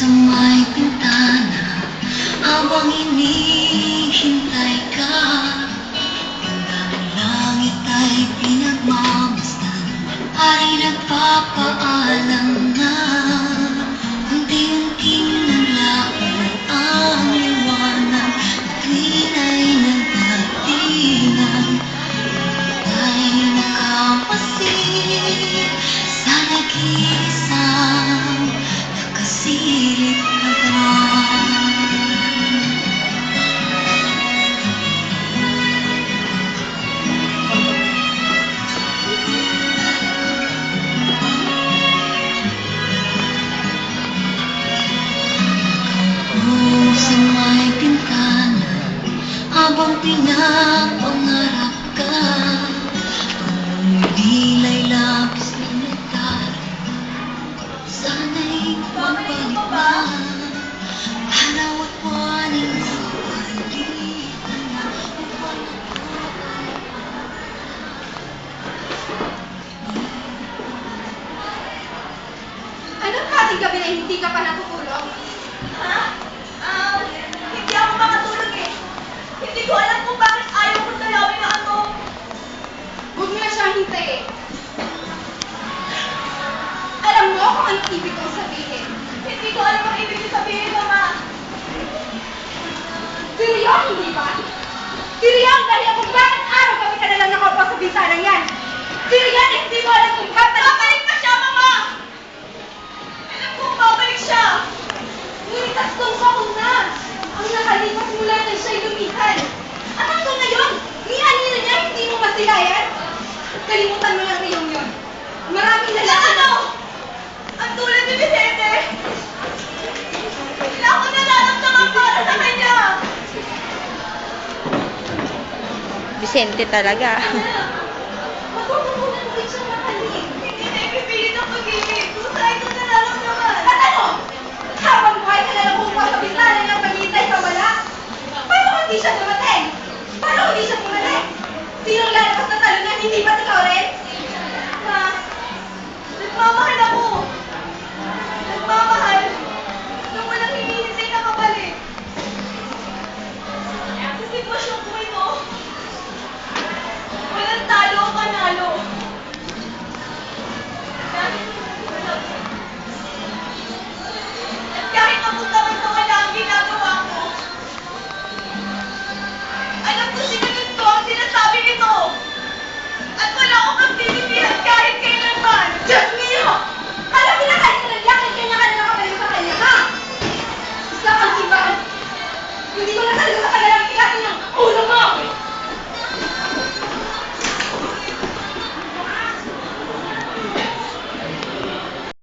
sa may pintana habang hinihintay ka. Hanggang ang langit ay pinagmamasdan ay nagpapaalam na unti-unting naglaho ang liwanag at tuwin ay nagdatingan. Ay nakamasid sa nag-iisang nakasilip na buwan. Sa may pintana habang pinapangarap ka, dilay labis na nagdarating, sana'y mapalipan. Araw at buwanin sa palitan na upang ako ay Anong kasing gabi na hindi ka pa natutulog? Ha? Hindi ako makatulog eh. Hindi ko alam kung bakit ayaw ko talawin na ano. Huwag mo na siyang hintayin. Alam mo kung anong ibig kong sabihin. Hindi ko alam ang ibig niyo sabihin, Mama. Tiriyan, hindi ba? Tiriyan dahil kung bakit araw-gabi ka na lang nakaupo sa bisanang yan. Tiriyan, hindi mo alam kung babalik. Babalik pa siya, Mama! Alam kong babalik siya. Ngunit 3 taon na ang nakalipas mula nang siya'y lumisan. At hanggang ngayon, ni Anina niya hindi mo masilayan. Kalimutan mo lang ngayong yun. Maraming lalaki Ano? Ang tulad ni Vicente. Wala ako nararamdaman para sa kanya. Vicente talaga. Matutunan mo rin siyang mahalin. Hindi na ipipilit ang pag-ibig. Kusa ito nararamdaman. At ano? Habang buhay ka na lang kumuha sa bintana niyang paghihintay sa wala? Paano kung di siya dumating? Paano kung di siya dumating? Sinong lalabas na talo niyan, hindi ba't ikaw rin?